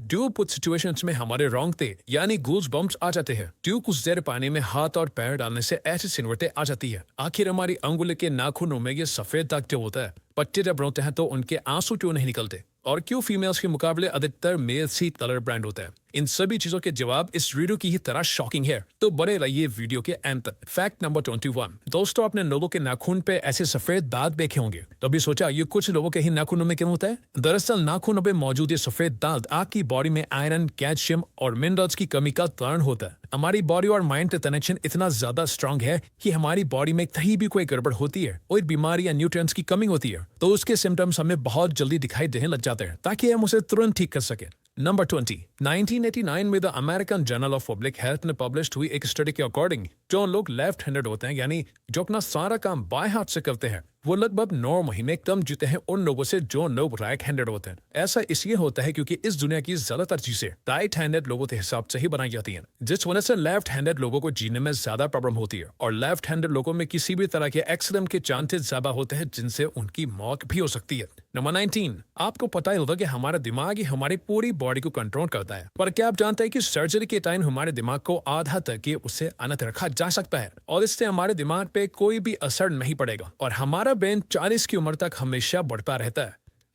Due कुछ situations में हमारे रोंगटे यानी गूज बम्प्स आ जाते हैं। ड्यू कुछ देर पानी में हाथ और पैर डालने से ऐसी सिनवटें आ जाती है। आखिर हमारी अंगुली के नाखूनों में ये सफेद दाग क्यों होता है? बच्चे जब रोते हैं तो उनके आंसू क्यों नहीं निकलते? और क्यों फीमेल्स के मुकाबले अधिकतर मेल्स ही कलर ब्रांड होता है? इन सभी चीजों के जवाब इस वीडियो की ही तरह शॉकिंग है, तो बने रहिए वीडियो के एंड तक। Fact number 21। दोस्तों, आपने लोगों के नाखून पे ऐसे सफेद दाग देखे होंगे, तो अभी सोचा ये कुछ लोगों के ही नाखूनों में क्यों होता है? दरअसल नाखूनों में मौजूद ये सफेद दाग आपकी बॉडी में आयरन, कैल्शियम और मिनरल्स की कमी का कारण होता है। हमारी बॉडी और माइंड का कनेक्शन इतना ज्यादा स्ट्रांग है कि हमारी बॉडी में कहीं भी कोई गड़बड़ होती है, कोई बीमारी या न्यूट्रिएंट्स की कमी होती है, तो उसके सिम्टम्स हमें बहुत जल्दी दिखाई देने लग जाते हैं, ताकि हम उसे तुरंत ठीक कर सके। नंबर 20। 1989 में the American journal of public health में पब्लिश हुई एक स्टडी के अकॉर्डिंग जो लोग लेफ्ट हैंडेड होते हैं, यानी जो अपना सारा काम बाएं हाथ से करते हैं, वो लगभग 9 महीने कम जीते हैं उन लोगों से जो लोग राइट हैंडेड होते हैं। ऐसा इसलिए होता है क्योंकि इस दुनिया की ज्यादातर चीजें राइट हैंडेड लोगों के हिसाब से ही बनाई जाती हैं, जिस वजह से लेफ्ट हैंडेड लोगों को जीने में ज्यादा प्रॉब्लम होती है और लेफ्ट हैंडेड लोगों में किसी भी तरह के एक्सीडेंट के चांसेस ज्यादा होते हैं, जिनसे उनकी मौत भी हो सकती है। नंबर 19। आपको पता ही होगा कि हमारा दिमाग ही हमारी पूरी बॉडी को कंट्रोल करता है, पर क्या आप जानते हैं कि सर्जरी के टाइम हमारे दिमाग को आधा तक उसे अनत रखा जा सकता है और इससे हमारे दिमाग पे कोई भी असर नहीं पड़ेगा और हमारा ब्रेन 40 की उम्र तक हमेशा बढ़ता रहता है।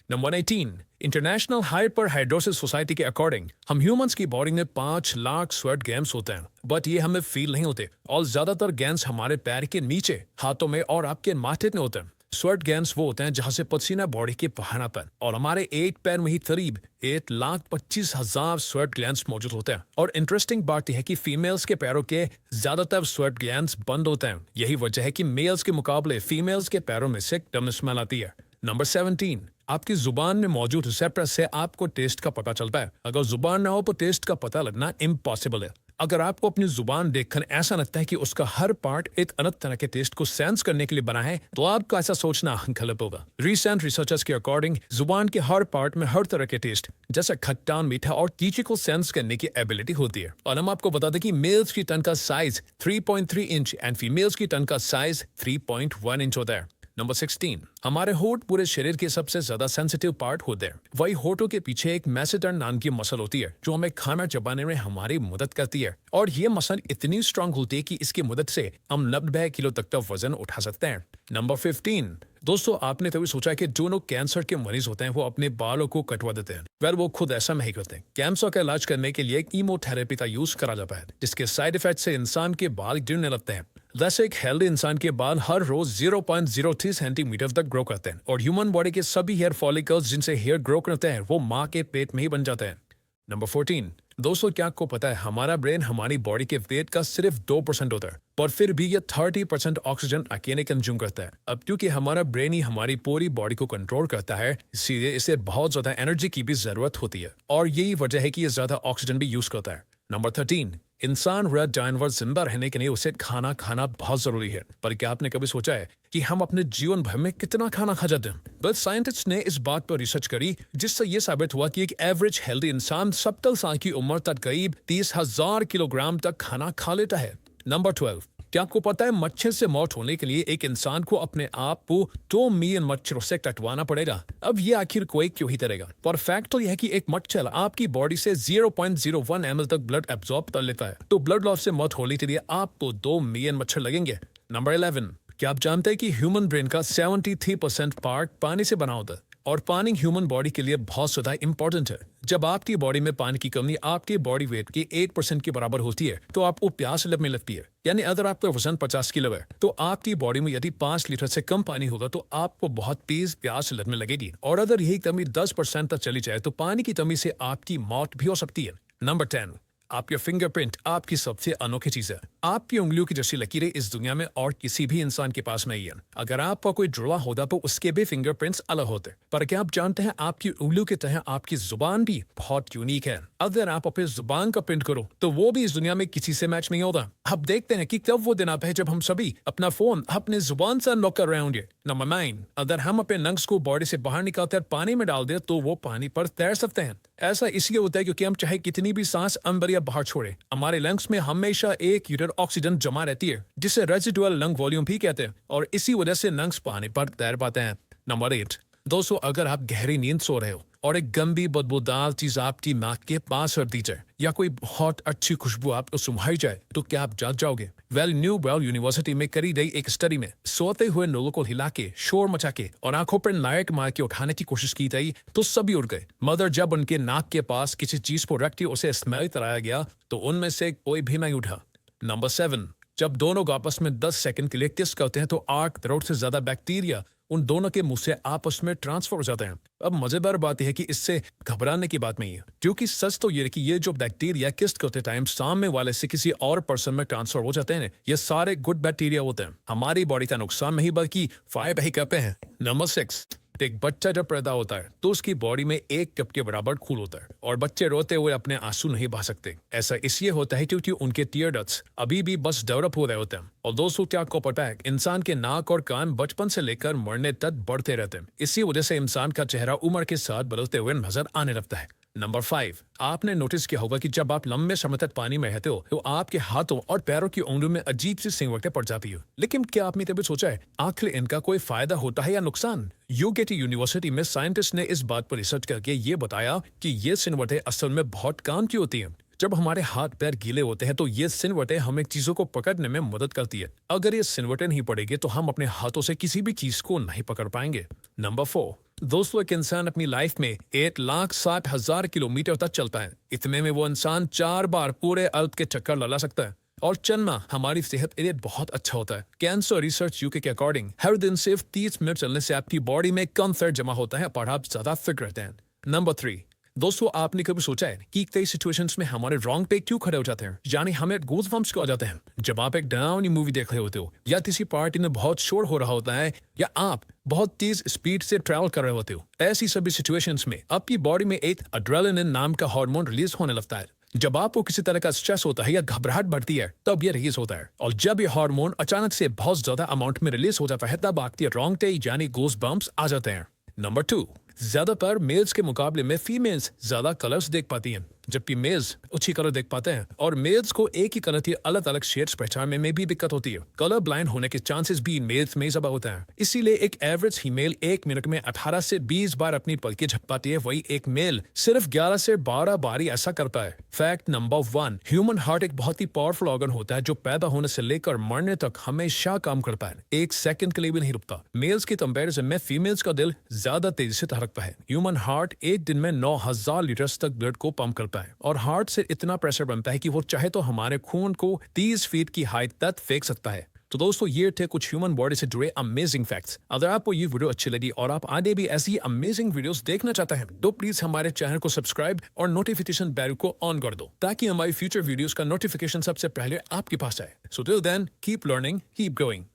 नंबर 18। इंटरनेशनल हाइपरहाइड्रोसिस सोसाइटी के अकॉर्डिंग हम ह्यूमंस की बॉडी में 5 लाख स्वेट ग्लैंड्स होते हैं, बट ये हमें फील नहीं होते और ज्यादातर ग्लैंड्स हमारे पैर के नीचे, हाथों में और आपके माथे में होते हैं। स्वेट ग्लैंड्स वो होते हैं जहां से पसीना बॉडी के बहाना पर, और हमारे 8 पैर में ही करीब 1,25,000 स्वेट ग्लैंड्स मौजूद होते हैं। और इंटरेस्टिंग बात यह है कि फीमेल्स के पैरों के ज्यादातर स्वेट ग्लैंड्स बंद होते हैं। यही वजह है कि मेल्स के मुकाबले फीमेल्स के पैरों में से कम स्मेल आती है। नंबर 17। आपकी जुबान में मौजूद रिसेप्टर्स से आपको टेस्ट का पता चलता है। अगर जुबान ना हो तो टेस्ट का पता लगना इम्पॉसिबल है। अगर आपको अपनी जुबान देखकर ऐसा लगता है कि उसका हर पार्ट एक अलग तरह के टेस्ट को सेंस करने के लिए बना है, तो आपका ऐसा सोचना गलत होगा। रिसेंट रिसर्चर्स के अकॉर्डिंग जुबान के हर पार्ट में हर तरह के टेस्ट जैसे खट्टा, मीठा और तीखे को सेंस करने की एबिलिटी होती है। और हम आपको बता दें कि मेल्स की टंग का साइज 3.3 इंच एंड फीमेल्स की टंग का साइज 3.1 इंच होता है। नंबर 16। हमारे होठ पूरे शरीर के सबसे ज्यादा सेंसिटिव पार्ट होते हैं। वही होठों के पीछे एक मैसेटर नाम की मसल होती है जो हमें खाना चबाने में हमारी मदद करती है, और ये मसल इतनी स्ट्रांग होती है कि इसकी मदद से हम 90 किलो तक का वजन उठा सकते हैं। नंबर 15। दोस्तों, आपने कभी सोचा कि जो लोग कैंसर के मरीज होते हैं वो अपने बालों को कटवा देते हैं? वेल, वो खुद ऐसा नहीं करते। कैंसर का इलाज करने के लिए कीमोथेरेपी का यूज करा जाता है, जिसके साइड इफेक्ट से इंसान के बाल गिरने लगते हैं। वैसे एक हेल्दी इंसान के बाल हर रोज 0.03 सेंटीमीटर तक ग्रो करते हैं, और ह्यूमन बॉडी के सभी हेयर फॉलिकल्स जिनसे हेयर ग्रो करते हैं वो माँ के पेट में ही बन जाते हैं। नंबर 14। दोस्तों, क्या आपको पता है हमारा ब्रेन हमारी बॉडी के वेट का सिर्फ 2% होता है, पर फिर भी ये 30% ऑक्सीजन अकेले कंज्यूम करता है। अब क्योंकि हमारा ब्रेन ही हमारी पूरी बॉडी को कंट्रोल करता है, इसलिए इसे बहुत ज्यादा एनर्जी की भी जरूरत होती है, और यही वजह है कि ये ज्यादा ऑक्सीजन भी यूज करता है। नंबर 13। इंसान रह जानवर जिंदा रहने के लिए उसे खाना खाना बहुत जरूरी है, पर क्या आपने कभी सोचा है कि हम अपने जीवन भर में कितना खाना खा जाते हैं? बस साइंटिस्ट ने इस बात पर रिसर्च करी, जिससे ये साबित हुआ कि एक एवरेज हेल्दी इंसान 70 साल की उम्र तक करीब 30,000 किलोग्राम तक खाना खा लेता है। नंबर 12। क्या आपको पता है मच्छर से मौत होने के लिए एक इंसान को अपने आप को 2 मिलियन मच्छरों से कटवाना पड़ेगा? अब ये आखिर कोई क्यों ही करेगा? पर फैक्ट तो यह है कि एक मच्छर आपकी बॉडी से 0.01 ml तक ब्लड एब्जॉर्ब कर लेता है, तो ब्लड लॉस से मौत होने के लिए आपको 2 मिलियन मच्छर लगेंगे। नंबर 11। क्या आप जानते हैं कि ह्यूमन ब्रेन का 73% पार्ट पानी से बना होता है, और पानी ह्यूमन बॉडी के लिए बहुत ज्यादा इंपॉर्टेंट है। जब आपकी बॉडी में पानी की कमी आपके बॉडी वेट के 8% के बराबर होती है, तो आपको प्यास लगने लगती है। यानी अगर आपका वजन 50 किलो है, तो आपकी बॉडी में यदि 5 लीटर से कम पानी होगा तो आपको बहुत तेज प्यास लगने लगेगी, और अगर यही कमी 10% तक चली जाए तो पानी की कमी से आपकी मौत भी हो सकती है। नंबर 10। आपके फिंगरप्रिंट आपकी सबसे अनोखी चीज है। आपकी उंगलियों की जैसी लकीरें इस दुनिया में और किसी भी इंसान के पास नहीं है। अगर आपका कोई जुड़वा होता तो उसके भी फिंगरप्रिंट्स अलग होते, पर क्या आप जानते हैं आपकी उंगलियों की तरह आपकी जुबान भी बहुत यूनिक है। अगर आप अपनी जुबान का प्रिंट करो तो वो भी इस दुनिया में किसी से मैच नहीं होता। अब देखते हैं कि कब वो दिन आता है जब हम सभी अपना फोन अपने जुबान से अनलॉक कर रहे होंगे। नंबर 9। अगर हम अपने लंग्स को बॉडी से बाहर निकालकर पानी में डाल दें तो वो पानी पर तैर सकते हैं। ऐसा इसलिए होता है क्योंकि हम चाहे कितनी भी सांस अंदर या बाहर छोड़े, हमारे लंग्स में हमेशा 1 लीटर ऑक्सीजन जमा रहती है, जिसे रेजिडुअल लंग वॉल्यूम भी कहते हैं, और इसी वजह से लंग्स पानी पर तैर पाते हैं। नंबर 8। दोस्तों, अगर आप गहरी नींद सो रहे हो और एक गंदी बदबूदार चीज आपकी नाक के पास रख दी जाए या कोई बहुत अच्छी खुशबू आपको सुंघाई जाए तो क्या आप जाग जाओगे? न्यू वेल यूनिवर्सिटी में करी गई एक स्टडी में सोते हुए लोगों को हिला के, शोर मचा के और आंखों पर नायक मार के उठाने की कोशिश की गई तो सभी उड़ गए, मगर जब उनके नाक के पास किसी चीज को रख के उसे स्मेल कराया गया तो उनमें से कोई भी नहीं उठा। नंबर 7, जब दोनों लोग आपस में 10 सेकंड के लिए किस करते हैं तो 8 करोड़ से ज्यादा बैक्टीरिया उन दोनों के मुंह से आपस में ट्रांसफर हो जाते हैं। अब मजेदार बात यह है कि इससे घबराने की बात नहीं है, क्योंकि सच तो ये है कि ये जो बैक्टीरिया किस करते टाइम सामने वाले से किसी और पर्सन में ट्रांसफर हो जाते हैं, ये सारे गुड बैक्टीरिया होते हैं, हमारी बॉडी का नुकसान नहीं बल्कि फायदा ही करते हैं। नंबर 6, एक बच्चा जब पैदा होता है तो उसकी बॉडी में 1 कप के बराबर खून होता है और बच्चे रोते हुए अपने आंसू नहीं बहा सकते। ऐसा इसलिए होता है क्योंकि उनके टीयर डक्ट्स अभी भी बस डेवलप हो रहे होते हैं। और दोस्तों, क्या आपको पता है इंसान के नाक और कान बचपन से लेकर मरने तक बढ़ते रहते हैं, इसी वजह से इंसान का चेहरा उम्र के साथ बदलते हुए नजर आने लगता है। नंबर 5, आपने नोटिस किया होगा कि जब आप लंबे समय तक पानी में रहते हो तो आपके हाथों और पैरों की उंगलियों में अजीब सी सिंगवटें पड़ जाती है। लेकिन क्या आपने कभी सोचा है आखिर इनका कोई फायदा होता है या नुकसान? यूकेटी यूनिवर्सिटी में साइंटिस्ट ने इस बात पर रिसर्च करके ये बताया कि ये सिंगवटें असल में बहुत काम की होती हैं। जब हमारे हाथ पैर गीले होते हैं तो ये सिलवटें हमें चीजों को पकड़ने में मदद करती है। अगर ये सिलवटें नहीं पड़ेगी तो हम अपने हाथों से किसी भी चीज को नहीं पकड़ पाएंगे। नंबर 4, दोस्तों, एक इंसान अपनी लाइफ में 1,60,000 किलोमीटर तक चलता है। इतने में वो इंसान 4 बार पूरे अर्थ के चक्कर लगा सकता है और चलना हमारी सेहत के लिए बहुत अच्छा होता है। कैंसर रिसर्च यूके के अकॉर्डिंग हर दिन सिर्फ 30 मिनट चलने से आपकी बॉडी में कम फैट जमा होता है और आप ज्यादा फिट रहते हैं। नंबर 3, दोस्तों, आपने कभी सोचा है कि कई सिचुएशंस में हमारे रॉन्ग पे क्यों खड़े हो जाते हैं, यानी हमें गूज़बम्प्स क्यों आ जाते हैं? जब आप एक डरावनी मूवी देख रहे होते हो या किसी पार्टी में बहुत शोर हो रहा होता है या आप बहुत तेज स्पीड से ट्रैवल कर रहे होते हो, ऐसी सभी सिचुएशंस में आपकी बॉडी में एक एड्रेनालिन नाम का हार्मोन रिलीज होने लगता है। जब आपको किसी तरह का स्ट्रेस होता है या घबराहट बढ़ती है तब ये रिलीज होता है, और जब ये हार्मोन अचानक से बहुत ज्यादा अमाउंट में रिलीज हो जाता है तब आपके रोंगटे यानी गूज़बम्प्स आ जाते हैं। नंबर 2, ज्यादातर मेल्स के मुकाबले में फीमेल्स ज्यादा कलर्स देख पाती हैं, जबकि मेल्स अच्छी कलर देख पाते हैं, और मेल्स को एक ही कलर के अलग अलग शेड्स पहचानने में भी दिक्कत होती है। कलर ब्लाइंड होने के चांसेस भी मेल्स में ज्यादा होता है। इसीलिए एक एवरेज फीमेल 1 मिनट में 18 से 20 बार अपनी पलकें झपकाती है, वही एक मेल सिर्फ 11 से 12 बार ही ऐसा करता है। फैक्ट नंबर 1, ह्यूमन हार्ट एक बहुत ही पावरफुल ऑर्गन होता है जो पैदा होने से लेकर मरने तक हमेशा काम करता है, 1 सेकंड के लिए भी नहीं रुकता। मेल्स की कंपैरिजन में फीमेल्स का दिल ज्यादा तेजी से धड़कता है। ह्यूमन हार्ट एक दिन में 9,000 लीटर तक ब्लड को पंप करता है और हार्ट से इतना प्रेशर बनता है कि वो चाहे तो हमारे खून को 30 फीट की हाइट तक फेंक सकता है। तो दोस्तों, ये थे कुछ ह्यूमन बॉडी से जुड़े अमेजिंग फैक्ट्स। अगर आपको ये वीडियो अच्छी लगी और आप आगे भी ऐसी अमेजिंग वीडियोस देखना चाहते हैं तो प्लीज हमारे चैनल को सब्सक्राइब और नोटिफिकेशन बेल को ऑन कर दो ताकि हमारी फ्यूचर वीडियोस का नोटिफिकेशन सबसे पहले आपके पास आए। So till then, keep learning, keep going.